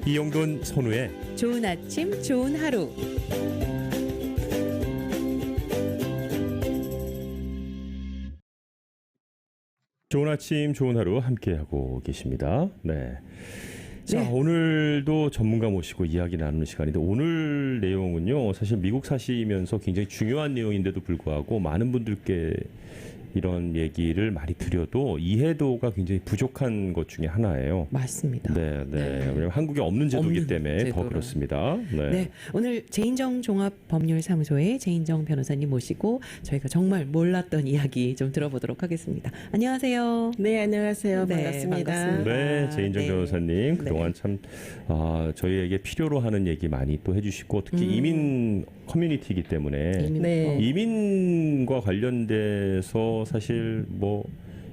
이용돈 선우의 좋은 아침, 좋은 하루. 좋은 아침 좋은 하루 함께하고 계십니다. 네. 자, 네. 오늘도 전문가 모시고 이야기 나누는 시간인데 오늘 내용은요. 사실 미국 사시면서 굉장히 중요한 내용인데도 불구하고 많은 분들께 이런 얘기를 많이 드려도 이해도가 굉장히 부족한 것 중에 하나예요. 맞습니다. 네, 네. 왜냐면 한국에 없는 제도이기 없는 때문에 더 제도라. 그렇습니다. 네. 네, 오늘 제인정 종합법률사무소의 제인정 변호사님 모시고 저희가 정말 몰랐던 이야기 좀 들어보도록 하겠습니다. 안녕하세요. 네, 안녕하세요. 네, 반갑습니다. 반갑습니다. 네, 제인정 네. 변호사님 그동안 참 저희에게 필요로 하는 얘기 많이 또 해주시고 특히 이민 커뮤니티이기 때문에 네. 이민과 관련돼서 사실 뭐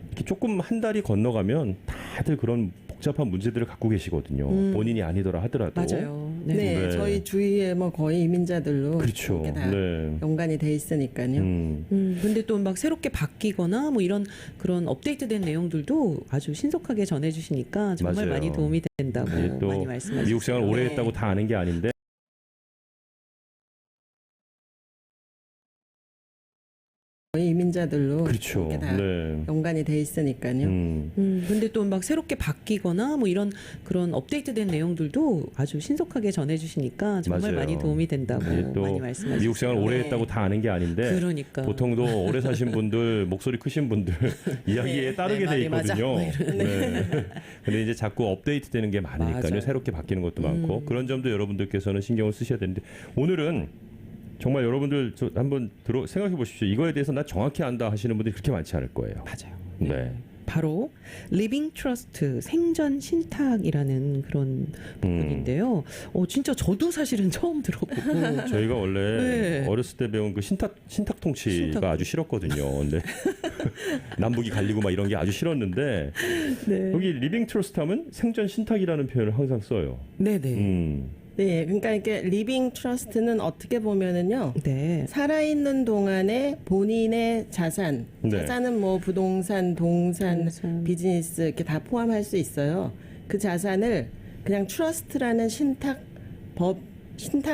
이렇게 조금 한 달이 건너가면 다들 그런 복잡한 문제들을 갖고 계시거든요. 본인이 아니더라 하더라도. 맞아요. 네, 네. 저희 주위에 뭐 거의 이민자들로 그렇죠. 이렇게 다 네. 연관이 돼 있으니까요. 근데 또 막 새롭게 바뀌거나 뭐 이런 그런 업데이트된 내용들도 아주 신속하게 전해주시니까 정말 맞아요. 많이 도움이 된다고 이게 또 많이 말씀하셨어요. 미국 생활 오래 네. 했다고 다 아는 게 아닌데 거의 이민자들로 그렇죠. 이렇게 다 네. 연관이 돼 있으니까요. 근데 또 막 새롭게 바뀌거나 뭐 이런 그런 업데이트된 내용들도 아주 신속하게 전해주시니까 정말 맞아요. 많이 도움이 된다고 이게 또 많이 말씀하셨어요. 미국 생활 오래 네. 했다고 다 아는 게 아닌데 그러니까. 보통도 오래 사신 분들 목소리 크신 분들 이야기에 네, 따르게 네, 돼 말이 맞아. 있거든요. 네. 근데 이제 자꾸 업데이트 되는 게 많으니까요. 맞아요. 새롭게 바뀌는 것도 많고 그런 점도 여러분들께서는 신경을 쓰셔야 되는데 오늘은 정말 여러분들 한번 생각해 보십시오. 이거에 대해서 나 정확히 안다 하시는 분들이 그렇게 많지 않을 거예요. 맞아요. 네. 바로 리빙 트러스트 생전 신탁이라는 그런 부분인데요. 진짜 저도 사실은 처음 들어보고 저희가 원래 네. 어렸을 때 배운 그 신탁 통치가 신탁. 아주 싫었거든요. 근데 남북이 갈리고 막 이런 게 아주 싫었는데 네. 여기 리빙 트러스트 하면 생전 신탁이라는 표현을 항상 써요. 네네. 네, 그러니까 이게 리빙 트러스트는 어떻게 보면은요. 네. 살아있는 동안에 본인의 자산, 네. 자산은 뭐 부동산, 동산, 동산. 비즈니스 이렇게 다 포함할 수 있어요. 그 자산을 그냥 트러스트라는 신탁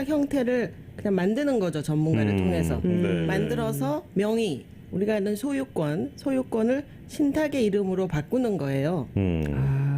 형태를 그냥 만드는 거죠. 전문가를 통해서. 네. 만들어서 명의, 우리가 아는 소유권을 신탁의 이름으로 바꾸는 거예요.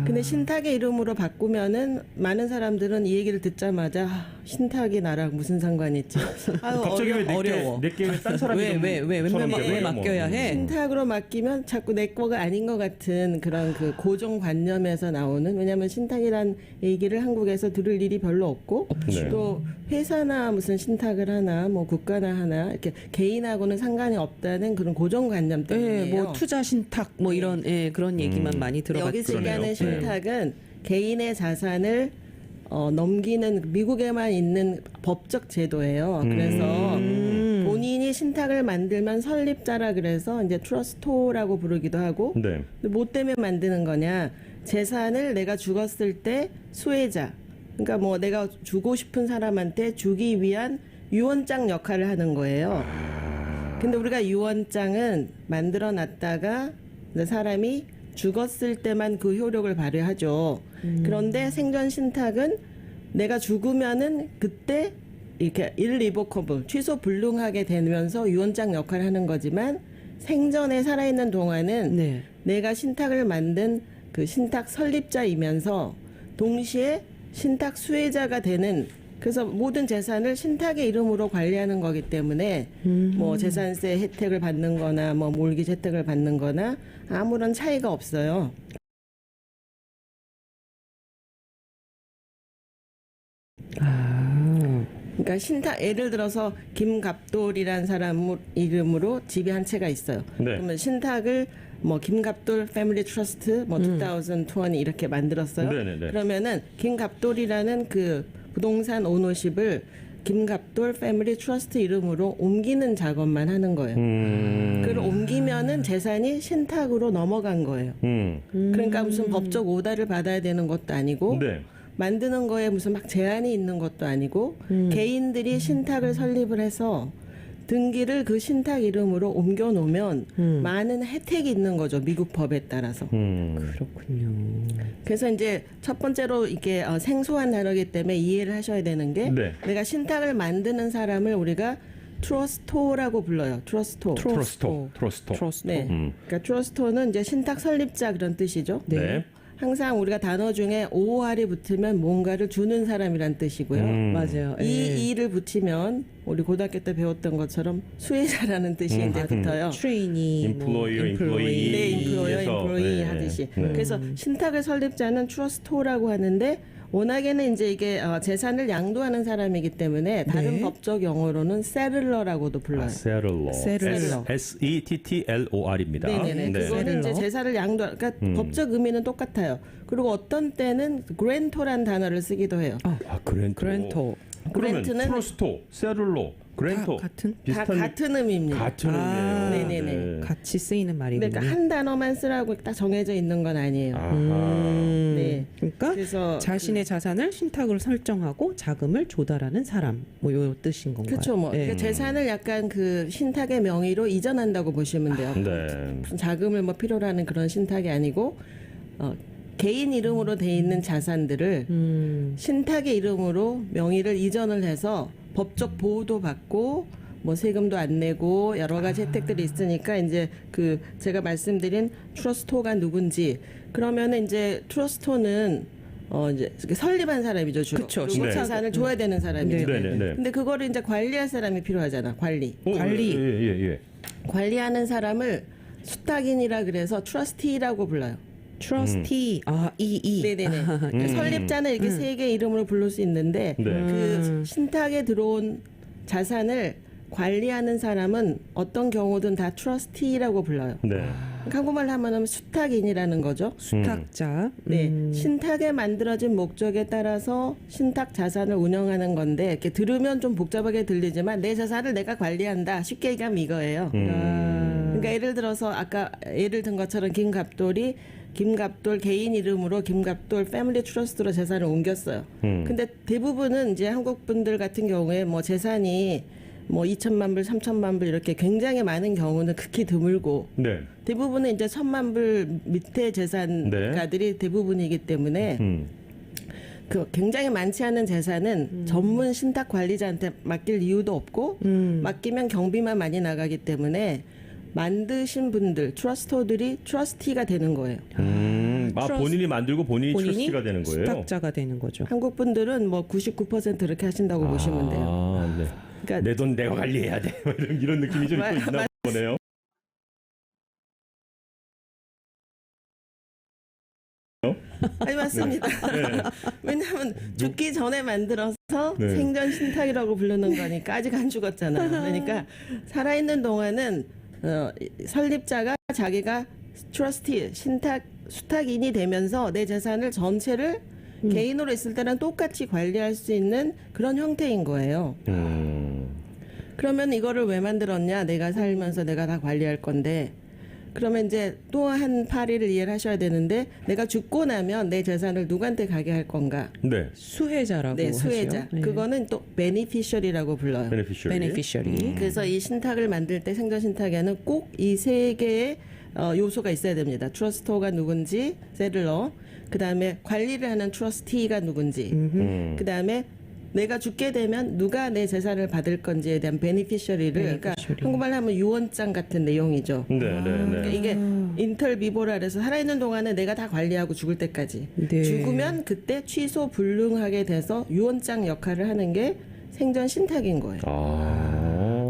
근데 신탁의 이름으로 바꾸면은 많은 사람들은 이 얘기를 듣자마자 신탁이 나랑 무슨 상관이 있지? 아유, 갑자기 어려워. 내게 딴 사람 왜 맡겨야 해? 신탁으로 맡기면 자꾸 내 거가 아닌 것 같은 그런 그 고정관념에서 나오는, 왜냐하면 신탁이란 얘기를 한국에서 들을 일이 별로 없고 네. 또 회사나 무슨 신탁을 하나 뭐 국가나 하나 이렇게 개인하고는 상관이 없다는 그런 고정관념 때문이에요. 네, 뭐 투자 신탁 뭐 이런 그런 얘기만 많이 들어봤죠. 여기서 그러네요. 얘기하는 네. 신탁은 개인의 자산을 넘기는 미국에만 있는 법적 제도예요. 그래서 본인이 신탁을 만들면 설립자라 그래서 이제 트러스토라고 부르기도 하고, 네. 근데 뭐 때문에 만드는 거냐? 재산을 내가 죽었을 때 수혜자, 그러니까 뭐 내가 주고 싶은 사람한테 주기 위한 유언장 역할을 하는 거예요. 근데 우리가 유언장은 만들어 놨다가 사람이 죽었을 때만 그 효력을 발휘하죠. 그런데 생전 신탁은 내가 죽으면은 그때 이렇게 irrevocable, 취소 불능하게 되면서 유언장 역할을 하는 거지만 생전에 살아있는 동안은 네. 내가 신탁을 만든 그 신탁 설립자이면서 동시에 신탁 수혜자가 되는, 그래서 모든 재산을 신탁의 이름으로 관리하는 거기 때문에 뭐 재산세 혜택을 받는 거나 뭐 몰기지 혜택을 받는 거나 아무런 차이가 없어요. 그러니까 신탁, 예를 들어서 김갑돌이라는 사람 이름으로 집이 한 채가 있어요. 네. 그러면 신탁을 뭐 김갑돌 패밀리 트러스트 뭐 2020 이렇게 만들었어요. 네네네. 그러면은 김갑돌이라는 그 부동산 오너십을 김갑돌 패밀리 트러스트 이름으로 옮기는 작업만 하는 거예요. 그걸 옮기면은 재산이 신탁으로 넘어간 거예요. 그러니까 무슨 법적 오다를 받아야 되는 것도 아니고 네. 만드는 거에 무슨 막 제한이 있는 것도 아니고 개인들이 신탁을 설립을 해서 등기를 그 신탁 이름으로 옮겨 놓으면 많은 혜택이 있는 거죠. 미국 법에 따라서. 그렇군요. 그래서 이제 첫 번째로 이게 생소한 단어이기 때문에 이해를 하셔야 되는 게 네. 내가 신탁을 만드는 사람을 우리가 트러스토라고 불러요. 트러스토. 트러스토. 네. 그러니까 트러스토는 이제 신탁 설립자 그런 뜻이죠. 네. 항상 우리가 단어 중에 OR이 붙으면 뭔가를 주는 사람이란 뜻이고요. 맞아요. 예. 이 이를 붙이면 우리 고등학교 때 배웠던 것처럼 수혜자라는 뜻이 이제 붙어요. 트레이니, Employer, employee. 네, 인플로어, 그래서, 인플로이 네. 하듯이. 네. 그래서 신탁을 설립자는 트러스토라고 하는데 워낙에는 이제 이게 재산을 양도하는 사람이기 때문에 다른 네. 법적 용어로는 세틀러라고도 불러요. 세틀러. 세틀러. SETTLOR입니다. 네네네. 그거는 이제 세틀러. 재산을 양도, 그러니까 법적 의미는 똑같아요. 그리고 어떤 때는 그랜토란 단어를 쓰기도 해요. 아, 그랜토. 그랜토. 그러면 그랜트는 트러스토, 세틀러, 그랜토 같은? 다 비슷한 같은 의미입니다. 같은 아, 의미예요. 네네네. 같이 쓰이는 말이군요. 그러니까 한 단어만 쓰라고 딱 정해져 있는 건 아니에요. 아하. 네. 그러니까 그래서 자신의 자산을 신탁으로 설정하고 자금을 조달하는 사람, 뭐 요 뜻인 건가요? 그렇죠. 뭐 예. 그러니까 재산을 약간 그 신탁의 명의로 이전한다고 보시면 돼요. 네. 무슨 자금을 뭐 필요로 하는 그런 신탁이 아니고 개인 이름으로 돼 있는 자산들을 신탁의 이름으로 명의를 이전을 해서 법적 보호도 받고 뭐 세금도 안 내고 여러 가지 혜택들이 있으니까 이제 그 제가 말씀드린 트러스토가 누군지 그러면은 이제 트러스토는 이제 설립한 사람이죠 주로. 그쵸. 그리고 네. 자산을 줘야 되는 사람이죠. 네, 네, 네. 근데 그거를 이제 관리할 사람이 필요하잖아. 관리. 관리. 예. 관리하는 사람을 수탁인이라 그래서 트러스티라고 불러요. 트러스티. 네네네. 그러니까 설립자는 이렇게 세 개 이름으로 부를 수 있는데 네. 그 신탁에 들어온 자산을 관리하는 사람은 어떤 경우든 다 트러스티라고 불러요. 네. 한국말로 하면 수탁인이라는 거죠. 수탁자. 네, 신탁에 만들어진 목적에 따라서 신탁 자산을 운영하는 건데 이렇게 들으면 좀 복잡하게 들리지만 내 자산을 내가 관리한다. 쉽게 얘기하면 이거예요. 그러니까 예를 들어서 아까 예를 든 것처럼 김갑돌 개인 이름으로 김갑돌 패밀리 트러스트로 재산을 옮겼어요. 근데 대부분은 이제 한국 분들 같은 경우에 뭐 재산이 뭐 2천만 불, 3천만 불 이렇게 굉장히 많은 경우는 극히 드물고 네. 대부분은 이제 1,000만 불 밑에 재산가들이 대부분이기 때문에 그 굉장히 많지 않은 재산은 전문 신탁 관리자한테 맡길 이유도 없고 맡기면 경비만 많이 나가기 때문에 만드신 분들 트러스토들이 트러스티가 되는 거예요. 본인이 만들고 본인이 트러스티가 되는 거예요. 수탁자가 되는 거죠. 한국 분들은 뭐 99% 그렇게 하신다고 보시면 돼요. 네. 그러니까 내 돈 내가 관리해야 돼. 이런 느낌이 좀 또 있나 보네요. 아니 맞습니다. 네. 왜냐하면 죽기 전에 만들어서 네. 생전 신탁이라고 부르는 거니까 아직 안 죽었잖아요. 그러니까 살아있는 동안은 설립자가 자기가 트러스티 신탁 수탁인이 되면서 내 재산을 전체를 개인으로 있을 때랑 똑같이 관리할 수 있는 그런 형태인 거예요. 그러면 이거를 왜 만들었냐? 내가 살면서 내가 다 관리할 건데. 그러면 이제 또 한 파리를 이해를 하셔야 되는데 내가 죽고 나면 내 재산을 누구한테 가게 할 건가? 네. 수혜자라고 네, 하죠. 수혜자. 네. 그거는 또 베네피셔리라고 불러요. 베네피셔리. 그래서 이 신탁을 만들 때 생전 신탁에는 꼭 이 세 개의 요소가 있어야 됩니다. 트러스토가 누군지, 세틀러, 그 다음에 관리를 하는 트러스티가 누군지, 그 다음에 내가 죽게 되면 누가 내 재산을 받을 건지에 대한 베네피셔리를, 그러니까 한국말로 하면 유언장 같은 내용이죠. 네. 그러니까 이게 인털비보라 그래서 살아있는 동안은 내가 다 관리하고 죽을 때까지. 네. 죽으면 그때 취소 불능하게 돼서 유언장 역할을 하는 게 생전 신탁인 거예요.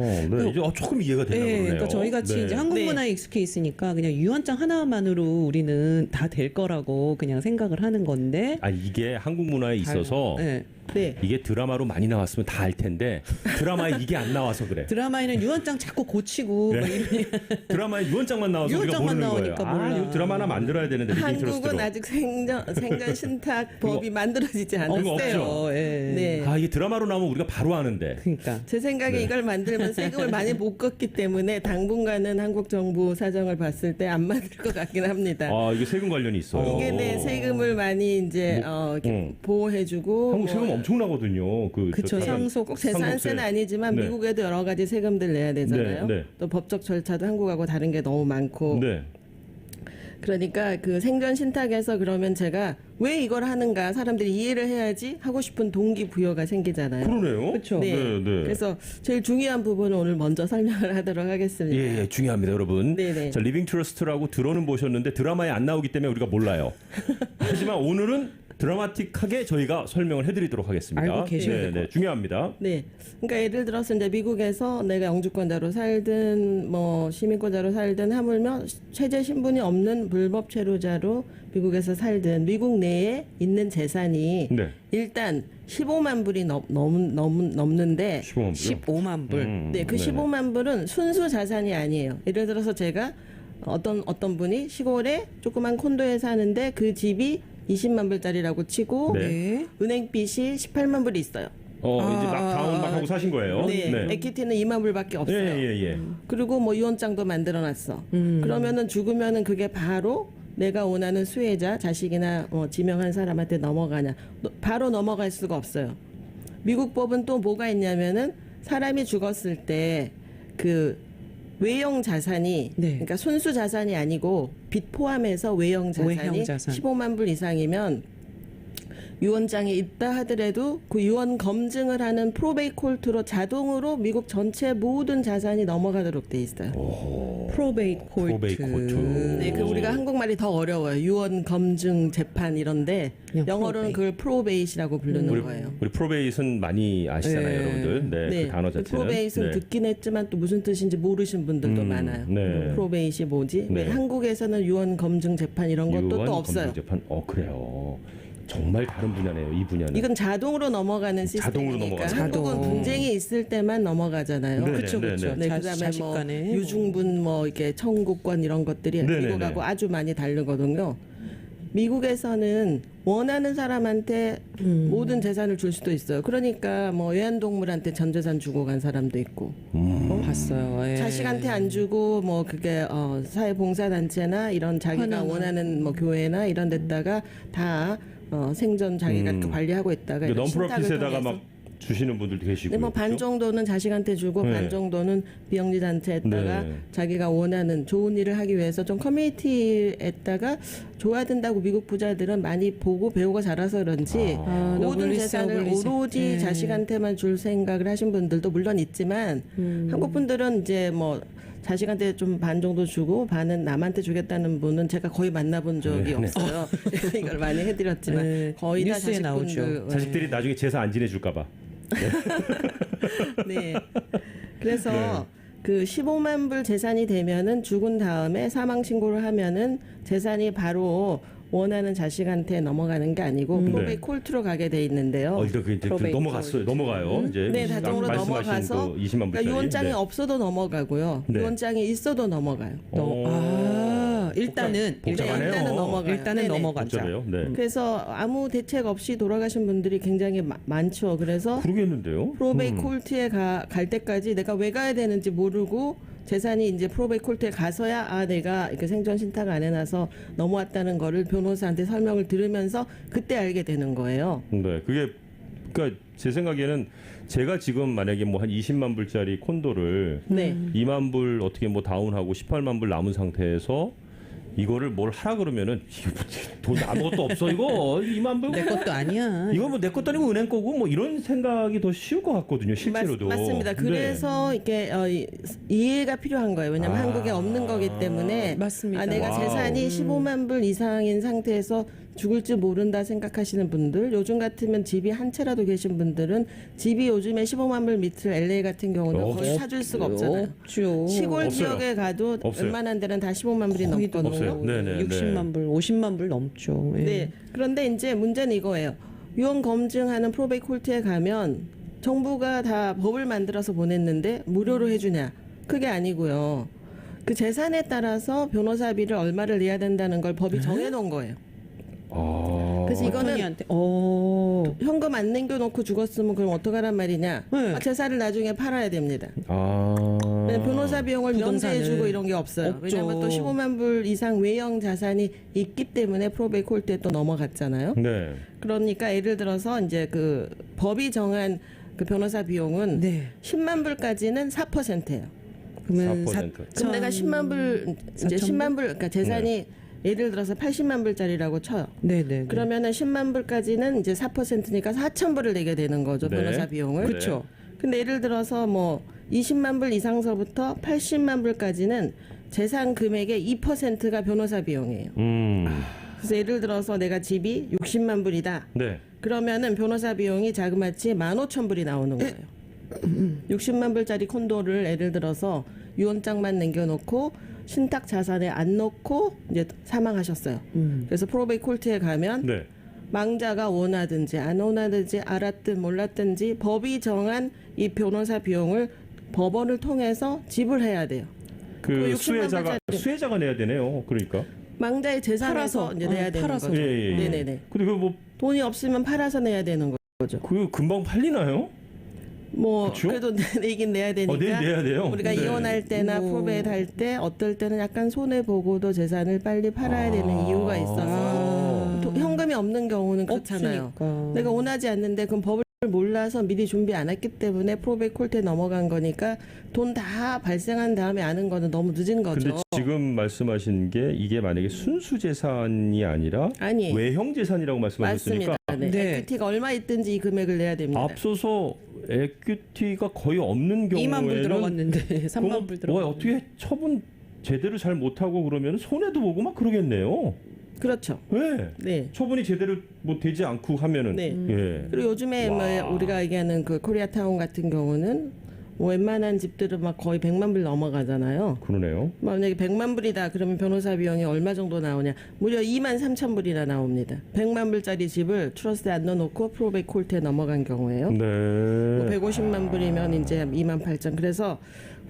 네. 이제 조금 이해가 되나 보네요. 그러니까 저희 같이 네. 이제 한국 네. 문화에 익숙해 있으니까 그냥 유언장 하나만으로 우리는 다 될 거라고 그냥 생각을 하는 건데. 이게 한국 문화에 있어서 네. 네. 이게 드라마로 많이 나왔으면 다 알 텐데 드라마에 이게 안 나와서 그래. 드라마에는 유언장 자꾸 고치고 막 이러니 드라마에 유언장만 나와서 우리가 유언장만 모르는 나오니까 거예요. 몰라. 이거 드라마 하나 만들어야 되는데 리빙 한국은 트러스트로. 아직 생전 신탁 법이 만들어지지 이거 않았어요. 없죠. 예. 네. 이게 드라마로 나오면 우리가 바로 아는데. 그러니까 제 생각에 이걸 만들면 세금을 많이 못 걷기 때문에 당분간은 한국 정부 사정을 봤을 때 안 만들 것 같긴 합니다. 이게 세금 관련이 있어요. 이게 네, 세금을 많이 많이 이제 이렇게 보호해주고 한국 세금 엄청나거든요. 그쵸, 상속 꼭 재산세는 아니지만 네. 미국에도 여러 가지 세금들 내야 되잖아요. 네, 네. 또 법적 절차도 한국하고 다른 게 너무 많고. 네. 그러니까 그 생존 신탁에서 그러면 제가 왜 이걸 하는가 사람들이 이해를 해야지 하고 싶은 동기부여가 생기잖아요. 그러네요. 그쵸. 네. 네, 네. 그래서 제일 중요한 부분을 오늘 먼저 설명을 하도록 하겠습니다. 예, 중요합니다, 여러분. 네네. 자, 리빙 트러스트라고 들어는 보셨는데 드라마에 안 나오기 때문에 우리가 몰라요. 하지만 오늘은 드라마틱하게 저희가 설명을 해드리도록 하겠습니다. 알고 계셔야 네, 중요합니다. 네. 그러니까 예를 들어서 이제 미국에서 내가 영주권자로 살든 뭐 시민권자로 살든 하물며 최저 신분이 없는 불법 체류자로 미국에서 살든 미국 내에 있는 재산이 네. 일단 15만 불이 넘는데 15만 불. 15만 불. 네, 그 15만 불은 순수 자산이 아니에요. 예를 들어서 제가 어떤 분이 시골에 조그만 콘도에 사는데 그 집이 20만 불짜리라고 치고 네. 네. 은행 빚이 18만 불이 있어요. 이제 막 다운 막 하고 사신 거예요. 네, 에퀴티는 2만 불밖에 없어요. 예. 그리고 뭐 유언장도 만들어놨어. 그러면은 죽으면은 그게 바로 내가 원하는 수혜자, 자식이나 지명한 사람한테 넘어가냐? 바로 넘어갈 수가 없어요. 미국 법은 또 뭐가 있냐면은 사람이 죽었을 때 그 외형 자산이 네. 그러니까 순수 자산이 아니고 빚 포함해서 외형 자산이 외형 자산. 15만 불 이상이면 유언장에 있다 하더라도 그 유언 검증을 하는 프로베이 콜트로 자동으로 미국 전체 모든 자산이 넘어가도록 돼 있어요. 프로베이트 콜트. 프로베이트 콜트. 네, 그 우리가 한국말이 더 어려워요. 유언 검증 재판 이런데 그냥 영어로는 프로베이트. 그걸 프로베이트라고 부르는 거예요. 우리 프로베이트는 많이 아시잖아요, 네. 여러분들. 네, 그 단어 자체는. 프로베이트는 네. 듣긴 했지만 또 무슨 뜻인지 모르신 분들도 많아요. 네. 프로베이트이 뭐지? 네. 왜 한국에서는 유언 검증 재판 이런 것도 유언 또 없어요. 검증 재판. 그래요. 정말 다른 분야네요, 이 분야는. 이건 자동으로 넘어가는 자동으로 시스템이니까 넘어가요. 한국은 자동. 분쟁이 있을 때만 넘어가잖아요. 네, 그렇죠, 네, 그렇죠. 네, 자- 그다음에 자식 뭐 간에 유증분 뭐 이렇게 청구권 이런 것들이 네, 네, 미국하고 네. 아주 많이 다르거든요. 미국에서는 원하는 사람한테 모든 재산을 줄 수도 있어요. 그러니까 뭐 애완동물한테 전 재산 주고 간 사람도 있고 봤어요. 예. 자식한테 안 주고 뭐 그게 사회봉사단체나 이런 자기가 하나만. 원하는 뭐 교회나 이런 데다가 다 생전 자기가 관리하고 있다가 이런 신탁을 넌프로핏에다가 통해서. 막 주시는 분들도 계시고. 네, 뭐반 정도는 자식한테 주고 네. 반 정도는 비영리 단체에다가 네. 자기가 원하는 좋은 일을 하기 위해서 좀 커뮤니티에다가 줘야 된다고 미국 부자들은 많이 보고 배우고 자라서 그런지 아, 모든 노블리스, 재산을 노블리스. 오로지 네. 자식한테만 줄 생각을 하신 분들도 물론 있지만 한국 분들은 이제 뭐 자식한테 좀 반 정도 주고 반은 남한테 주겠다는 분은 제가 거의 만나본 적이 없어요. 이걸 많이 해드렸지만 네, 거의 다 뉴스에 나오죠. 자식분들. 자식들이 나중에 제사 안 지내줄까봐. 네. 그래서 그 15만 불 재산이 되면은 죽은 다음에 사망 신고를 하면은 재산이 바로 원하는 자식한테 넘어가는 게 아니고 프로베이 네. 콜트로 가게 돼 있는데요. 이제 프로베이트 넘어갔어요. 넘어가요. 이제 네, 자동으로 말씀하신 넘어가서 그 20만 불짜리. 그러니까 유언장이 네. 없어도 넘어가고요. 네. 유언장이 있어도 넘어가요. 일단은 복잡하네요. 일단은 넘어가요. 일단은 네네. 넘어가자. 복잡해요. 네. 그래서 아무 대책 없이 돌아가신 분들이 굉장히 많죠. 그래서 그러겠는데요. 프로베이 콜트에 갈 때까지 내가 왜 가야 되는지 모르고 재산이 이제 프로베이 콜트에 가서야 내가 이렇게 생존 신탁 안 해놔서 넘어왔다는 거를 변호사한테 설명을 들으면서 그때 알게 되는 거예요. 네, 그러니까 제 생각에는 제가 지금 만약에 뭐 한 20만 불짜리 콘도를 네. 2만 불 어떻게 뭐 다운하고 18만 불 남은 상태에서 이거를 뭘 하라 그러면은 돈 아무것도 없어 이거 2만 불 내 것도 아니야. 이거 뭐 내 것도 아니고 은행 거고 뭐 이런 생각이 더 쉬울 것 같거든요 실제로도. 맞습니다. 네. 그래서 이렇게 이해가 필요한 거예요. 왜냐하면 한국에 없는 거기 때문에 맞습니다. 내가 와우. 재산이 15만 불 이상인 상태에서 죽을 줄 모른다 생각하시는 분들, 요즘 같으면 집이 한 채라도 계신 분들은 집이 요즘에 15만 불 밑을 LA 같은 경우는 거의 사줄 수가 없잖아요. 없죠. 시골 없어요. 지역에 가도 없어요. 웬만한 데는 다 15만 불이 거의 넘거든요. 없어요. 네네. 60만 불, 50만 불 넘죠. 예. 네. 그런데 이제 문제는 이거예요. 유언 검증하는 프로베이 콜트에 가면 정부가 다 법을 만들어서 보냈는데 무료로 해주냐? 그게 아니고요. 그 재산에 따라서 변호사비를 얼마를 내야 된다는 걸 법이 정해놓은 거예요. 그래서 이거는 어머니한테 현금 안 남겨놓고 죽었으면 그럼 어떡하란 말이냐? 네. 재산을 나중에 팔아야 됩니다. 아. 변호사 비용을 부동산을 면제해주고 이런 게 없어요. 없죠. 왜냐하면 또 15만 불 이상 외형 자산이 있기 때문에 프로베이 콜트에 또 넘어갔잖아요. 네. 그러니까 예를 들어서 이제 그 법이 정한 그 변호사 비용은 네. 10만 불까지는 4%예요. 그러면 4%. 그럼 내가 10만 불 이제 10만 불 그러니까 재산이 예를 들어서 80만 불짜리라고 쳐요. 네네. 그러면은 10만 불까지는 이제 4%니까 4천 불을 내게 되는 거죠. 네. 변호사 비용을. 그렇죠. 근데 예를 들어서 뭐 20만 불 이상서부터 80만 불까지는 재산 금액의 2%가 변호사 비용이에요. 그래서 예를 들어서 내가 집이 60만 불이다. 네. 그러면은 변호사 비용이 자그마치 15,000불이 나오는 거예요. 60만 불짜리 콘도를 예를 들어서 유언장만 남겨놓고 신탁 자산에 안 넣고 이제 사망하셨어요. 그래서 프로베이 콜트에 가면 네. 망자가 원하든지 안 원하든지 알았든 몰랐든지 법이 정한 이 변호사 비용을 법원을 통해서 지불해야 돼요. 그 60만 수혜자가 내야 되네요. 그러니까. 망자의 재산에서 팔아서, 이제 내야 되는 팔아서. 거죠. 예. 네네네. 근데 그뭐 돈이 없으면 팔아서 내야 되는 거죠. 그 금방 팔리나요? 뭐 그쵸? 그래도 내긴 내야 되니까 내야 돼요. 우리가 네. 이혼할 때나 뭐. 프로베이트 할 때 어떨 때는 약간 손해 보고도 재산을 빨리 팔아야 되는 이유가 있어서 아. 현금이 없는 경우는 그렇잖아요. 없으니까. 내가 원하지 않는데 그럼 법을 몰라서 미리 준비 안 했기 때문에 프로베이트 콜트에 넘어간 거니까 돈 다 발생한 다음에 아는 거는 너무 늦은 거죠. 근데 지금 말씀하신 게 이게 만약에 순수 재산이 아니라 아니 외형 재산이라고 말씀하셨으니까 맞습니다. 네. 네. 에퀴티가 얼마 있든지 이 금액을 내야 됩니다. 앞서서 에퀴티가 거의 없는 2만 불 경우에는 들어갔는데 3만 불 뭐 들어갔는데. 어떻게 처분 제대로 잘 못하고 그러면 손해도 보고 막 그러겠네요. 그렇죠. 네. 네. 처분이 제대로 뭐 되지 않고 하면은 네. 예. 그리고 요즘에 뭐 우리가 얘기하는 그 코리아타운 같은 경우는 뭐 웬만한 집들은 막 거의 100만 불 넘어가잖아요. 그러네요. 만약에 100만 불이다 그러면 변호사 비용이 얼마 정도 나오냐? 무려 2만 3천 불이나 나옵니다. 100만 불짜리 집을 트러스트에 안 넣어놓고 프로베이 콜트에 넘어간 경우에요. 네. 뭐 150만 불이면 이제 2만 8천. 그래서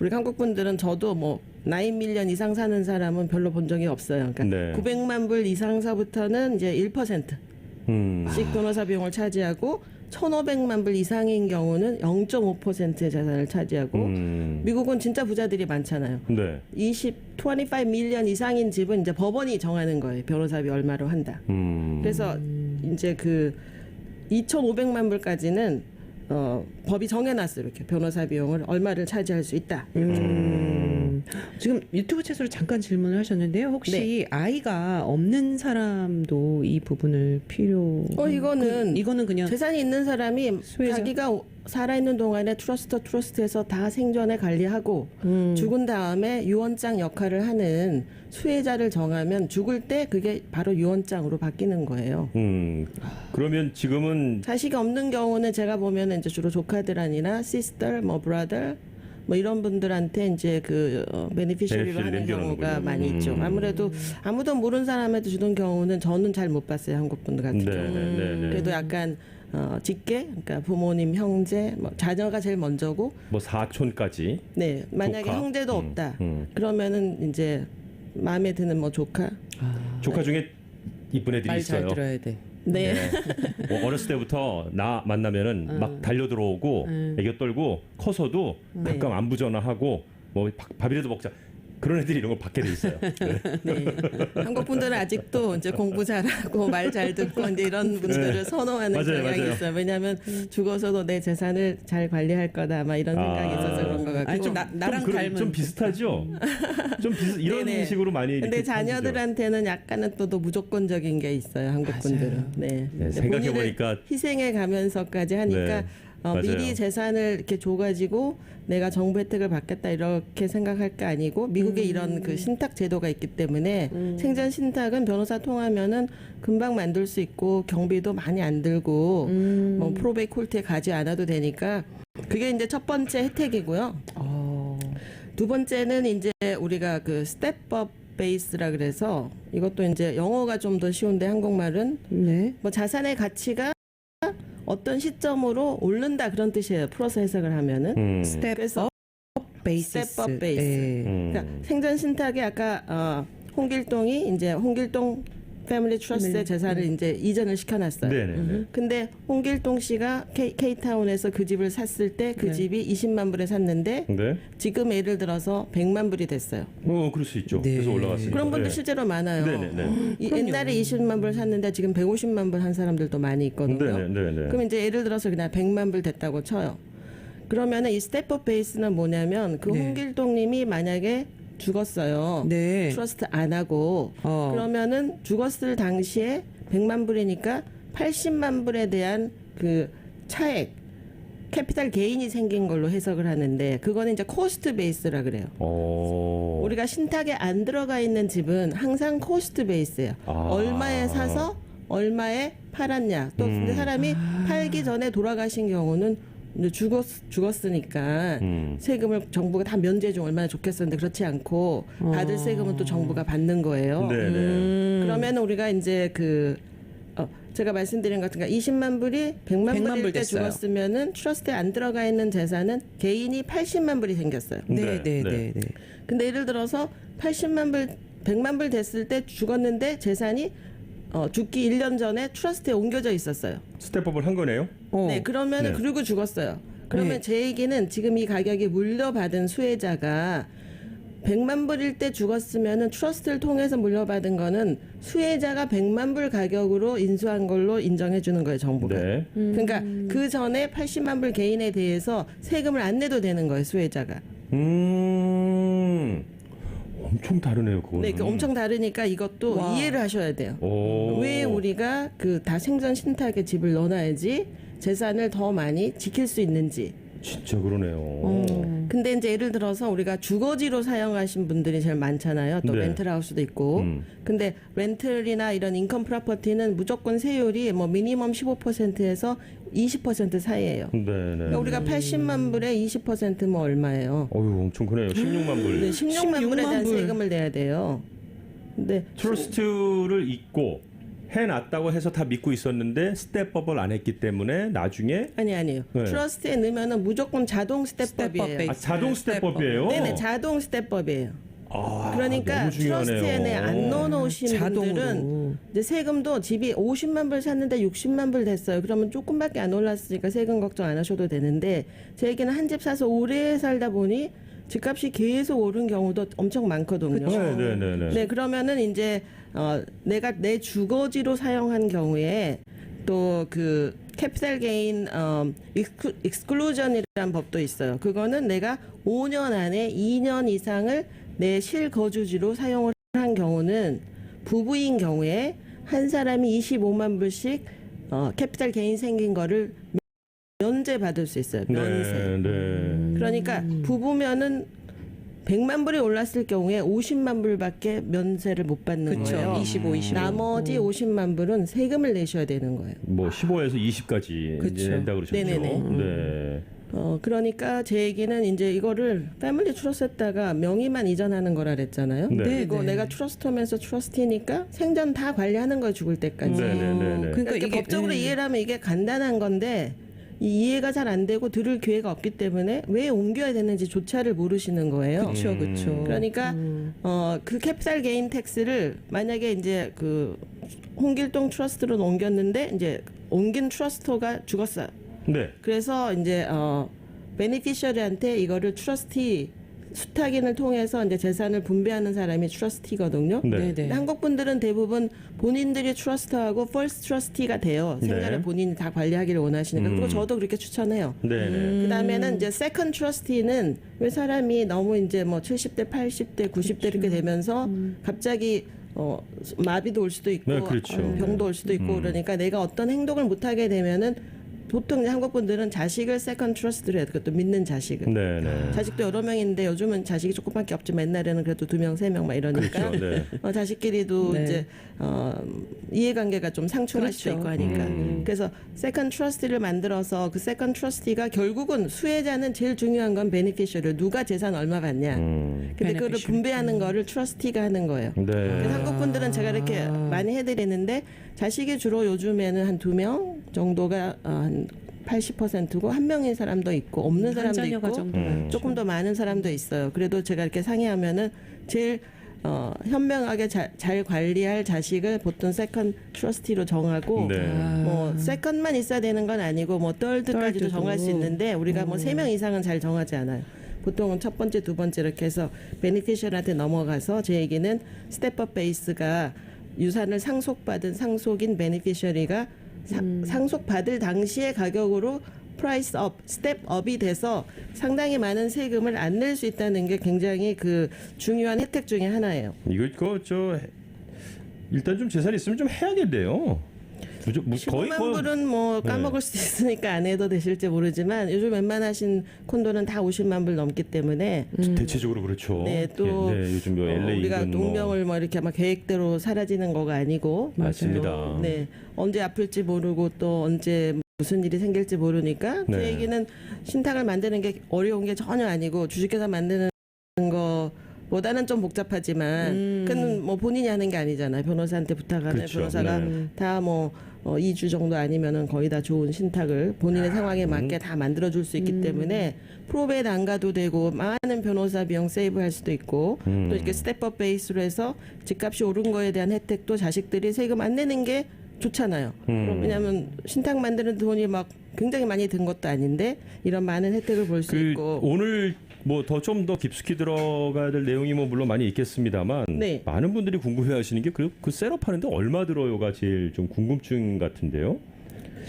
우리 한국 분들은 저도 뭐 9밀리언 이상 사는 사람은 별로 본 적이 없어요. 그러니까 네. 900만 불 이상서부터는 이제 1%씩 변호사 비용을 차지하고 1,500만 불 이상인 경우는 0.5%의 재산을 차지하고 미국은 진짜 부자들이 많잖아요. 네. 25밀리언 이상인 집은 이제 법원이 정하는 거예요. 변호사비 얼마로 한다. 그래서 이제 그 2,500만 불까지는 법이 정해놨어요. 이렇게 변호사 비용을 얼마를 차지할 수 있다. 지금 유튜브 채소로 잠깐 질문을 하셨는데요. 혹시 네. 아이가 없는 사람도 이 부분을 이거는 이거는 그냥 재산이 있는 사람이 수혜자? 자기가 살아있는 동안에 트러스트에서 다 생전에 관리하고 죽은 다음에 유언장 역할을 하는 수혜자를 정하면 죽을 때 그게 바로 유언장으로 바뀌는 거예요. 그러면 지금은 자식이 없는 경우는 제가 보면은 이제 주로 조카들 아니라 시스터, 뭐 브라더 뭐 이런 분들한테 이제 그 베네피셔리로 베네피셔리 하는 경우가 남겨놓는군요. 많이 있죠. 아무래도 아무도 모르는 사람한테 주는 경우는 저는 잘 못 봤어요. 한국 분들 같은 경우는. 네. 그래도 약간 직계, 그러니까 부모님, 형제, 뭐 자녀가 제일 먼저고, 뭐 사촌까지 네 만약에 조카? 형제도 없다, 그러면은 이제 마음에 드는 뭐 조카, 조카 중에 이쁜 애들이 말 잘 있어요. 들어야 돼. 네, 뭐 어렸을 때부터 나 만나면은 막 달려 들어오고 애교 떨고 커서도 네. 가끔 안부 전화하고 뭐 밥이라도 먹자. 그런 애들이 이런 걸 받게 돼 있어요. 네. 한국 분들은 아직도 이제 공부 잘하고 말 잘 듣고 이제 이런 분들을 선호하는 맞아요, 경향이 맞아요. 있어요. 왜냐하면 죽어서도 내 재산을 잘 관리할 거다, 막 이런 생각이 있어서 그런 것 같고. 아니, 좀 나랑 닮은 좀 비슷하죠. 좀 이런 네네. 식으로 많이. 근데 이렇게 자녀들한테는 약간은 또 무조건적인 게 있어요. 한국 분들은. 네. 네, 근데 생각해 본인을 보니까 희생해 가면서까지 하니까 네, 맞아요. 미리 재산을 이렇게 줘가지고 내가 정부 혜택을 받겠다 이렇게 생각할 게 아니고 미국에 이런 그 신탁 제도가 있기 때문에 생전 신탁은 변호사 통하면은 금방 만들 수 있고 경비도 많이 안 들고 뭐 프로베이 콜트에 가지 않아도 되니까 그게 이제 첫 번째 혜택이고요. 두 번째는 이제 우리가 그 스텝업 베이스라 그래서 이것도 이제 영어가 좀 더 쉬운데 한국말은 네. 뭐 자산의 가치가 어떤 시점으로 오른다 그런 뜻이에요. 풀어서 해석을 하면은. 스텝 그래서 베이스. 스텝업 베이스. 네. 그러니까 생전 신탁에 아까 홍길동이 이제 홍길동 패밀리 트러스트의 재산을 이제 이전을 시켜놨어요. 네네네. 근데 홍길동 씨가 K타운에서 그 집을 샀을 때 그 네. 집이 20만 불에 샀는데 네. 지금 예를 들어서 100만 불이 됐어요. 그럴 수 있죠. 네. 그래서 올라갔으니까. 그런 분들 네. 실제로 많아요. 네네네. 옛날에 20만 불 샀는데 지금 150만 불 한 사람들도 많이 있거든요. 네네네. 그럼 이제 예를 들어서 그냥 100만 불 됐다고 쳐요. 그러면은 이 스텝업 베이스는 뭐냐면 그 네. 홍길동님이 만약에 죽었어요. 네. 트러스트 안 하고 그러면은 죽었을 당시에 100만 불이니까 80만 불에 대한 그 차액 캐피탈 게인이 생긴 걸로 해석을 하는데 그거는 이제 코스트 베이스라 그래요. 우리가 신탁에 안 들어가 있는 집은 항상 코스트 베이스예요. 아. 얼마에 사서 얼마에 팔았냐. 또 근데 사람이 팔기 전에 돌아가신 경우는 이제 죽었으니까 세금을 정부가 다 면제 중 얼마나 좋겠었는데 그렇지 않고 받을 세금은 또 정부가 받는 거예요. 네네. 그러면 우리가 이제 제가 말씀드린 것 같은 20만 불이 100만 100만 불일 불 때 됐어요. 죽었으면은 트러스트에 안 들어가 있는 재산은 개인이 80만 불이 생겼어요. 네, 네, 네, 네. 근데 예를 들어서 80만 불, 100만 불 됐을 때 죽었는데 재산이 죽기 1년 전에 트러스트에 옮겨져 있었어요. 스텝업을 한 거네요. 네, 그러면 네. 그리고 죽었어요. 그러면 네. 제 얘기는 지금 이 가격이 물려받은 수혜자가 100만 불일 때 죽었으면은 트러스트를 통해서 물려받은 거는 수혜자가 100만 불 가격으로 인수한 걸로 인정해 주는 거예요, 정부가. 네. 그러니까 그 전에 80만 불 개인에 대해서 세금을 안 내도 되는 거예요, 수혜자가. 엄청 다르네요, 그거는. 네, 엄청 다르니까 이것도 와. 이해를 하셔야 돼요. 오. 왜 우리가 그 다 생전 신탁에 집을 넣어놔야지 재산을 더 많이 지킬 수 있는지. 진짜 그러네요. 근데 이제 예를 들어서 우리가 주거지로 사용하신 분들이 제일 많잖아요. 또 네. 렌틀하우스도 있고. 근데 렌틀이나 이런 인컴 프로퍼티는 무조건 세율이 뭐 미니멈 15%에서 20% 사이예요. 네네. 그러니까 우리가 80만 불에 20%면 얼마예요? 어휴, 엄청 크네요. 16만 불. 네, 16만 불에 대한 16만 불. 세금을 내야 돼요. 근데 트러스트를 잊고 해놨다고 해서 다 믿고 있었는데 스텝업을 안 했기 때문에 나중에 아니에요. 네. 트러스트에 넣으면은 무조건 자동 스텝업 스텝법이에요. 베이스. 자동 스텝업이에요. 네네, 자동 스텝법이에요. 아, 그러니까 너무 중요하네요. 트러스트에 안 넣어놓으신 분들은 자동으로. 이제 세금도 집이 50만 불 샀는데 60만 불 됐어요. 그러면 조금밖에 안 올랐으니까 세금 걱정 안 하셔도 되는데 제 얘기는 한 집 사서 오래 살다 보니 집값이 계속 오른 경우도 엄청 많거든요. 네네네. 네, 그러면은 이제 내가 내 주거지로 사용한 경우에 또 그 캐피탈 게인 익스클루전이라는 법도 있어요. 그거는 내가 5년 안에 2년 이상을 내 실거주지로 사용을 한 경우는 부부인 경우에 한 사람이 25만 불씩 캐피탈 게인 생긴 거를 면제 받을 수 있어요. 면세. 네. 그러니까 부부면은 100만 불이 올랐을 경우에 50만 불밖에 면세를 못 받는 그쵸. 거예요. 25. 나머지 50만 불은 세금을 내셔야 되는 거예요. 뭐 15에서 20까지 그쵸. 이제 낸다 그러셨죠. 네네네. 네. 그러니까 제 얘기는 이제 이거를 패밀리 트러스트에다가 명의만 이전하는 거라 그랬잖아요. 네. 그리고 네. 내가 트러스트면서 트러스티니까 생전 다 관리하는 거예요, 죽을 때까지. 네네네네. 그러니까 이게 법적으로 이해를 하면 이게 간단한 건데 이 이해가 잘 안 되고 들을 기회가 없기 때문에 왜 옮겨야 되는지 조차를 모르시는 거예요. 그렇죠, 그렇죠. 그러니까 그 캐피탈 게인 텍스를 만약에 이제 그 홍길동 트러스트로 옮겼는데 이제 옮긴 트러스터가 죽었어요. 네. 그래서 이제 베네피셔리한테 이거를 트러스티 수탁인을 통해서 이제 재산을 분배하는 사람이 트러스티거든요. 네. 네네. 근데 한국 분들은 대부분 본인들이 트러스트하고 퍼스트 트러스티가 돼요. 생전에 네. 본인이 다 관리하기를 원하시니까. 그리고 저도 그렇게 추천해요. 네네. 그다음에는 이제 세컨드 트러스티는 왜 사람이 너무 이제 뭐 70대, 80대, 90대 이렇게 되면서 갑자기 마비도 올 수도 있고 네, 그렇죠. 병도 올 수도 있고 그러니까 내가 어떤 행동을 못 하게 되면은 보통 한국 분들은 자식을 세컨드 트러스트로 해요. 그것도 믿는 자식을. 네네. 자식도 여러 명인데 요즘은 자식이 조금밖에 없지만 옛날에는 그래도 2명, 3명 막 이러니까 그렇죠. 네. 자식끼리도 네. 이제 이해관계가 좀 상충할 수도 그렇죠. 있고 하니까 그래서 세컨드 트러스티를 만들어서 그 세컨드 트러스티가 결국은 수혜자는 제일 중요한 건 베네피셔리 누가 재산 얼마 받냐 근데 그거를 베네피셔리. 분배하는 거를 트러스티가 하는 거예요. 네. 그래서 한국 분들은 제가 이렇게 많이 해드리는데 자식이 주로 요즘에는 한 2명 정도가 한 80%고 한 명인 사람도 있고 없는 한 사람도 자녀가 있고 정도 많죠. 조금 더 많은 사람도 있어요. 그래도 제가 이렇게 상의하면은 제일 현명하게 잘 관리할 자식을 보통 세컨 트러스티로 정하고 네. 뭐 세컨만 있어야 되는 건 아니고 뭐 떨드까지도 떨드도. 정할 수 있는데 우리가 뭐 3명 이상은 잘 정하지 않아요. 보통은 첫 번째, 두 번째 이렇게 해서 베니피셜한테 넘어가서 제 얘기는 스텝업 베이스가 유산을 상속받은 상속인 베니피셜이가 상속받을 당시의 가격으로 프라이스 업, 스텝 업이 돼서 상당히 많은 세금을 안 낼 수 있다는 게 굉장히 그 중요한 혜택 중에 하나예요. 이거 저 일단 좀 재산이 있으면 좀 해야겠네요. 뭐 15만 불은 뭐 까먹을 수도 있으니까 안 해도 되실지 모르지만 요즘 웬만하신 콘도는 다 50만 불 넘기 때문에 대체적으로 그렇죠. 네, 또 네, 요즘 뭐 LA 우리가 인근 동명을 뭐 이렇게 막 계획대로 사라지는 거가 아니고 맞습니다. 네, 언제 아플지 모르고 또 언제 무슨 일이 생길지 모르니까 네. 제 얘기는 신탁을 만드는 게 어려운 게 전혀 아니고 주식회사 만드는 거보다는 좀 복잡하지만 그건 뭐 본인이 하는 게 아니잖아요. 변호사한테 부탁하는 그렇죠. 변호사가 네. 다 뭐 2주 정도 아니면은 거의 다 좋은 신탁을 본인의 상황에 맞게 다 만들어줄 수 있기 때문에 프로베이트 안 가도 되고 많은 변호사 비용 세이브할 수도 있고 또 이렇게 스텝업 베이스로 해서 집값이 오른 거에 대한 혜택도 자식들이 세금 안 내는 게 좋잖아요. 왜냐하면 신탁 만드는 돈이 막 굉장히 많이 든 것도 아닌데 이런 많은 혜택을 볼 수 있고 오늘 뭐 좀 더 깊숙이 들어가야 될 내용이 뭐 물론 많이 있겠습니다만 네. 많은 분들이 궁금해하시는 게 그 셋업하는데 얼마 들어요가 제일 좀 궁금증 같은데요.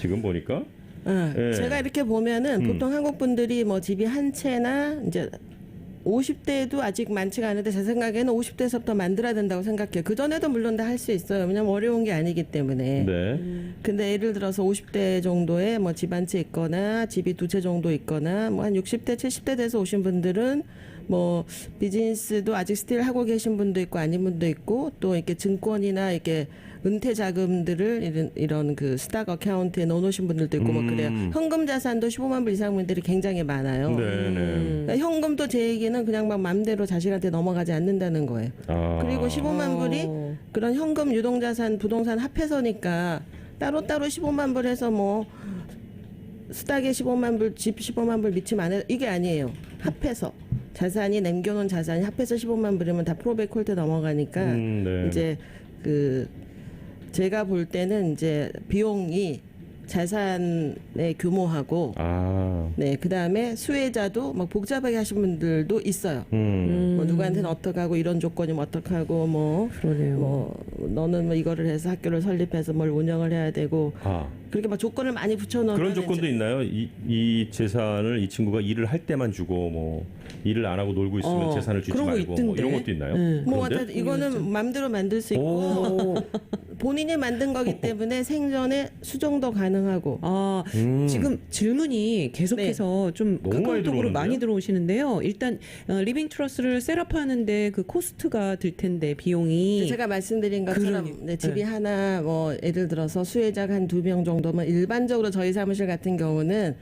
지금 보니까 예. 제가 이렇게 보면은 보통 한국 분들이 뭐 집이 한 채나 이제 50대에도 아직 많지가 않은데 제 생각에는 50대에서부터 만들어야 된다고 생각해요. 그 전에도 물론 다 할 수 있어요. 왜냐면 어려운 게 아니기 때문에. 네. 근데 예를 들어서 50대 정도에 뭐 집 한 채 있거나 집이 두 채 정도 있거나 뭐 한 60대, 70대 돼서 오신 분들은 뭐 비즈니스도 아직 스틸 하고 계신 분도 있고 아닌 분도 있고 또 이렇게 증권이나 이렇게 은퇴 자금들을 이런 그 스탁 어카운트에 넣어놓으신 분들도 있고 뭐 그래요. 현금 자산도 15만 불 이상 분들이 굉장히 많아요. 네, 네. 그러니까 현금도 제 얘기는 그냥 막 맘대로 자식한테 넘어가지 않는다는 거예요. 아. 그리고 15만 불이 그런 현금, 유동자산, 부동산 합해서니까 따로따로 15만 불 해서 뭐 스탁에 15만 불, 집 15만 불 미치면 안 해. 이게 아니에요. 합해서. 자산이 남겨놓은 자산이 합해서 15만 불이면 다 프로베이 콜트 넘어가니까 네. 이제 그 제가 볼 때는 이제 비용이 자산의 규모하고 네, 그다음에 수혜자도 막 복잡하게 하신 분들도 있어요. 뭐 누구한테는 어떻게 하고 이런 조건이면 어떻게 하고 뭐 그러네요. 뭐 너는 뭐 이거를 해서 학교를 설립해서 뭘 운영을 해야 되고 그렇게 막 조건을 많이 붙여놓으면 그런 조건도 있나요? 이 재산을 이 친구가 일을 할 때만 주고 뭐 일을 안 하고 놀고 있으면 재산을 주지 그런 거 말고 뭐 있던데. 이런 것도 있나요? 네. 뭐 그런데? 이거는 마음대로 만들 수 있고 오. 본인이 만든 거기 때문에 생전에 수정도 가능하고 지금 질문이 계속해서 좀 너무 많이 카카오톡으로 들어오는데요? 많이 들어오시는데요. 일단 리빙 트러스를 셋업하는데 그 코스트가 들 텐데 비용이 제가 말씀드린 것처럼 그러니- 네, 집이 하나 뭐 예를 들어서 수혜자가 한 2명 정도면 일반적으로 저희 사무실 같은 경우는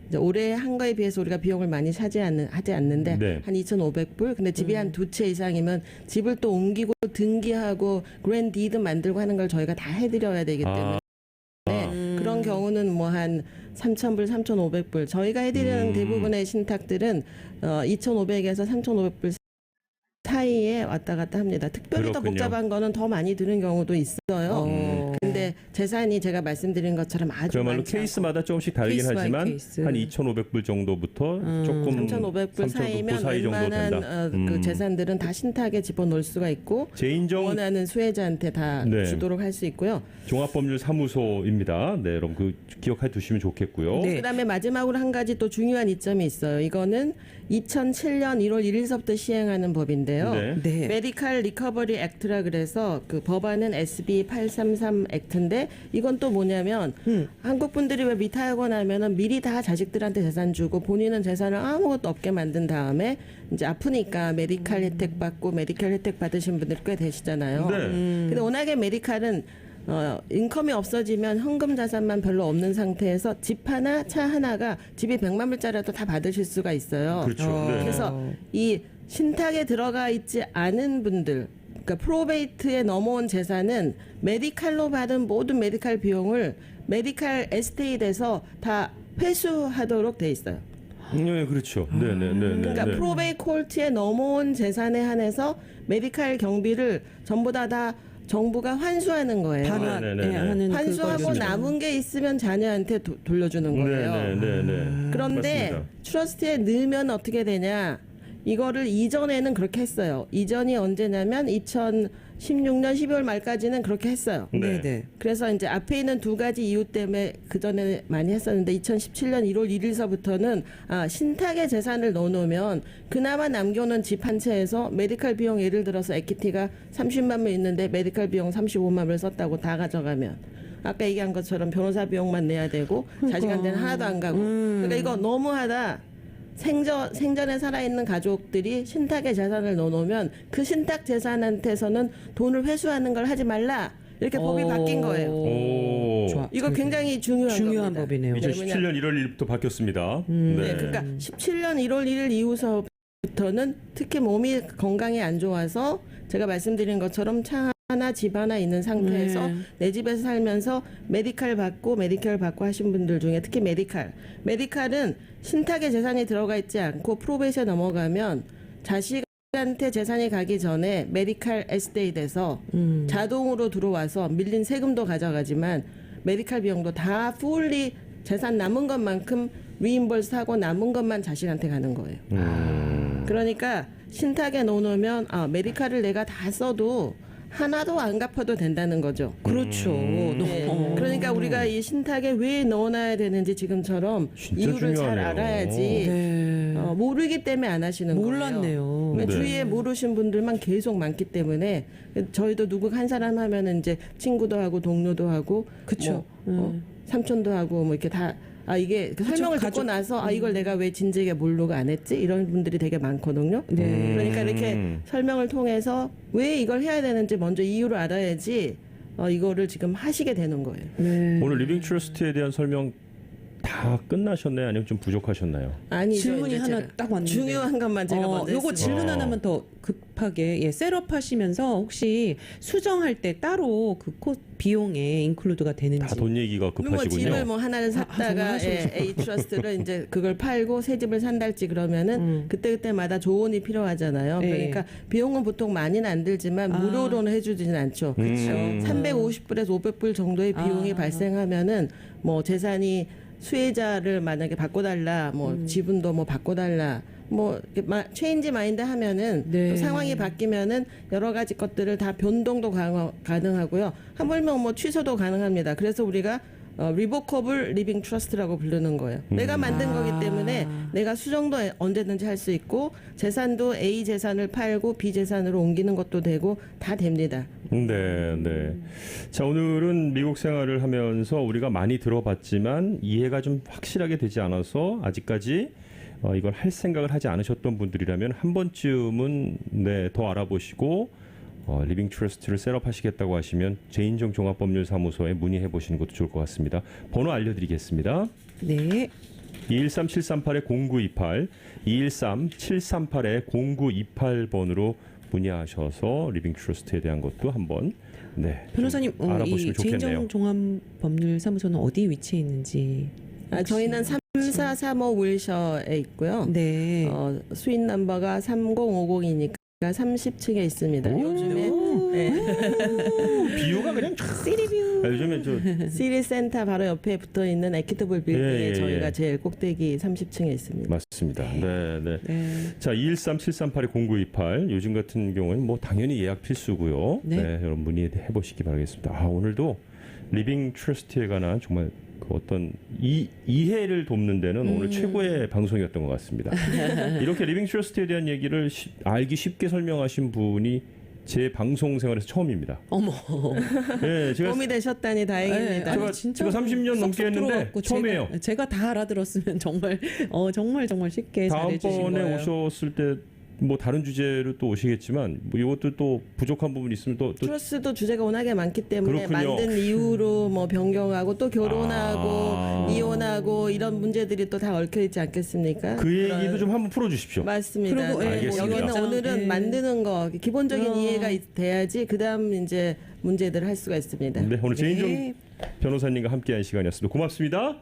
이제 올해 한 거에 비해서 우리가 비용을 많이 하지 않는데 네. 한 2,500불. 근데 집이 한 두 채 이상이면 집을 또 옮기고 등기하고 그랜디드 만들고 하는 걸 저희가 다 해드려야 되기 때문에 그런 경우는 뭐 한 3,000불, 3,500불. 저희가 해드리는 대부분의 신탁들은 2,500에서 3,500불 사이에 왔다 갔다 합니다. 특별히 더 그렇군요. 복잡한 거는 더 많이 드는 경우도 있어요. 근데 재산이 제가 말씀드린 것처럼 아주 그야말로 많지 않고 케이스마다 조금씩 다르긴 케이스 바이 하지만 케이스. 한 2,500불 정도부터 조금 3,500불 사이면 사이 정도 웬만한 된다. 그 재산들은 다 신탁에 집어넣을 수가 있고 제인정 원하는 수혜자한테 다 네. 주도록 할 수 있고요. 종합법률사무소입니다. 네, 여러분 그 기억해 두시면 좋겠고요. 네. 그다음에 마지막으로 한 가지 또 중요한 이점이 있어요. 이거는 2007년 1월 1일서부터 시행하는 법인데요. 네. 네. 메디칼 리커버리 액트라 그래서 그 법안은 SB 833 액트인데 이건 또 뭐냐면 한국 분들이 왜 리타하고 나면은 미리 다 자식들한테 재산 주고 본인은 재산을 아무것도 없게 만든 다음에 이제 아프니까 메디칼 혜택 받고 메디칼 혜택 받으신 분들 꽤 되시잖아요. 네. 근데 워낙에 메디칼은 인컴이 없어지면 현금 자산만 별로 없는 상태에서 집 하나, 차 하나가 집이 100만 불짜리라도 다 받으실 수가 있어요. 그렇죠. 네. 그래서 이 신탁에 들어가 있지 않은 분들, 그러니까 프로베이트에 넘어온 재산은 메디칼로 받은 모든 메디칼 비용을 메디칼 에스테이트에서 다 회수하도록 돼 있어요. 네, 그렇죠. 네, 네, 네, 네. 그러니까 네. 프로베이 콜트에 넘어온 재산에 한해서 메디칼 경비를 전부 다 정부가 환수하는 거예요. 하는 환수하고 그걸 남은 게 있으면 자녀한테 돌려주는 거예요. 네네네. 그런데 맞습니다. 트러스트에 넣으면 어떻게 되냐? 이거를 이전에는 그렇게 했어요. 이전이 언제냐면 2016년 12월 말까지는 그렇게 했어요. 네. 네네. 그래서 이제 앞에 있는 두 가지 이유 때문에 그 전에 많이 했었는데 2017년 1월 1일서부터는 신탁의 재산을 넣어놓으면 그나마 남겨놓은 집 한 채에서 메디칼 비용 예를 들어서 에퀴티가 30만 원 있는데 메디칼 비용 35만 원을 썼다고 다 가져가면 아까 얘기한 것처럼 변호사 비용만 내야 되고 자식한테는 하나도 안 가고 그러니까 이거 너무하다. 생전에 살아있는 가족들이 신탁의 재산을 넣어놓으면 그 신탁 재산한테서는 돈을 회수하는 걸 하지 말라. 이렇게 법이 바뀐 거예요. 오. 좋아. 이거 굉장히 중요한 겁니다. 법이네요. 2017년 1월 1일부터 바뀌었습니다. 네, 그러니까 17년 1월 1일 이후서부터는 특히 몸이 건강이 안 좋아서 제가 말씀드린 것처럼 차 하나 집 하나 있는 상태에서 내 집에서 살면서 메디컬 받고 하신 분들 중에 특히 메디칼은 신탁의 재산이 들어가 있지 않고 프로베이션에 넘어가면 자식한테 재산이 가기 전에 메디칼 에스테이트에서 자동으로 들어와서 밀린 세금도 가져가지만 메디칼 비용도 다 풀리 재산 남은 것만큼 리임버스 하고 남은 것만 자식한테 가는 거예요. 그러니까 신탁에 넣어놓으면 메디칼을 내가 다 써도 하나도 안 갚아도 된다는 거죠. 그렇죠. 네. 그러니까 우리가 이 신탁에 왜 넣어놔야 되는지 지금처럼 진짜 이유를 잘 중요하네요. 알아야지 네. 모르기 때문에 안 하시는 거예요. 몰랐네요. 네. 네. 주위에 모르신 분들만 계속 많기 때문에 저희도 누구 한 사람 하면은 이제 친구도 하고 동료도 하고 그쵸. 삼촌도 하고 뭐 이렇게 다 이게 그 설명을 듣고 나서 이걸 내가 왜 진작에 모르고 안 했지 이런 분들이 되게 많거든요. 네. 그러니까 이렇게 설명을 통해서 왜 이걸 해야 되는지 먼저 이유를 알아야지 이거를 지금 하시게 되는 거예요. 네. 오늘 리빙 트러스트에 대한 설명 다 끝나셨나요? 아니면 좀 부족하셨나요? 아니죠. 질문이 이제 하나 제가 딱 왔는데 중요한 것만 제가 먼저 요거 했습니다. 질문 하나만 더 급하게 셋업하시면서 혹시 수정할 때 따로 그 비용에 인클루드가 되는지 다 돈 얘기가 뭐 급하시군요. 집을 뭐 하나를 샀다가 정말 A 트러스트를 이제 그걸 팔고 새 집을 산달지 그러면은 그때마다 조언이 필요하잖아요. 네. 그러니까 비용은 보통 많이는 안 들지만 무료로는 해주지는 않죠. 그렇죠. 350불에서 500불 정도의 비용이 발생하면은 뭐 재산이 수혜자를 만약에 바꿔달라, 뭐 지분도 뭐 바꿔달라, 뭐 체인지 마인드 하면은 네. 또 상황이 바뀌면은 여러 가지 것들을 다 변동도 가능하고요. 하물며 뭐 취소도 가능합니다. 그래서 우리가 리보커블 리빙 트러스트라고 부르는 거예요. 내가 만든 거기 때문에 내가 수정도 언제든지 할 수 있고 재산도 A 재산을 팔고 B 재산으로 옮기는 것도 되고 다 됩니다. 네, 네. 자, 오늘은 미국 생활을 하면서 우리가 많이 들어봤지만 이해가 좀 확실하게 되지 않아서 아직까지 이걸 할 생각을 하지 않으셨던 분들이라면 한 번쯤은 더 알아보시고 리빙 트러스트를 셋업하시겠다고 하시면 제인정 종합법률사무소에 문의해 보시는 것도 좋을 것 같습니다. 번호 알려드리겠습니다. 네. 213-738-0928, 213-738-0928번으로 문의하셔서 리빙 트러스트에 대한 것도 한번 변호사님 좀 알아보시면 이 좋겠네요. 제인정 종합법률사무소는 어디 위치해 있는지 저희는 3435 윌셔에 있고요. 네. 수인 넘버가 3050이니까 30층에 있습니다. 요즘에 비유가 그냥 시리뷰. 요즘에 시리 센터 바로 옆에 붙어 있는 에퀴터블 빌딩에 예. 저희가 제일 꼭대기 30층에 있습니다. 맞습니다. 네, 네. 네. 자, 213-738-0928 요즘 같은 경우는 뭐 당연히 예약 필수고요. 네. 네, 여러분 문의해 보시기 바라겠습니다. 오늘도 리빙 트러스트에 관한 정말 그 어떤 이해를 돕는 데는 오늘 최고의 방송이었던 것 같습니다. 이렇게 리빙 트러스트에 대한 얘기를 알기 쉽게 설명하신 분이 제 방송 생활에서 처음입니다. 어머. 네, 제가 도움이 되셨다니 다행입니다. 아니, 제가 진짜 30년 넘게 쏙쏙 했는데 들어갔고 처음이에요. 제가 다 알아들었으면 정말 정말 쉽게 잘해주신 다음번에 거예요. 오셨을 때 뭐 다른 주제로 또 오시겠지만 뭐 이것도 또 부족한 부분이 있으면 또 트러스도 주제가 워낙에 많기 때문에 그렇군요. 만든 이유로 뭐 변경하고 또 결혼하고 이혼하고 이런 문제들이 또 다 얽혀 있지 않겠습니까? 그 얘기도 좀 한번 풀어주십시오. 맞습니다. 그리고, 네. 알겠습니다. 여기는 오늘은 네. 만드는 거 기본적인 이해가 돼야지 그다음 이제 문제들을 할 수가 있습니다. 네, 오늘 제인정 네. 변호사님과 함께한 시간이었습니다. 고맙습니다.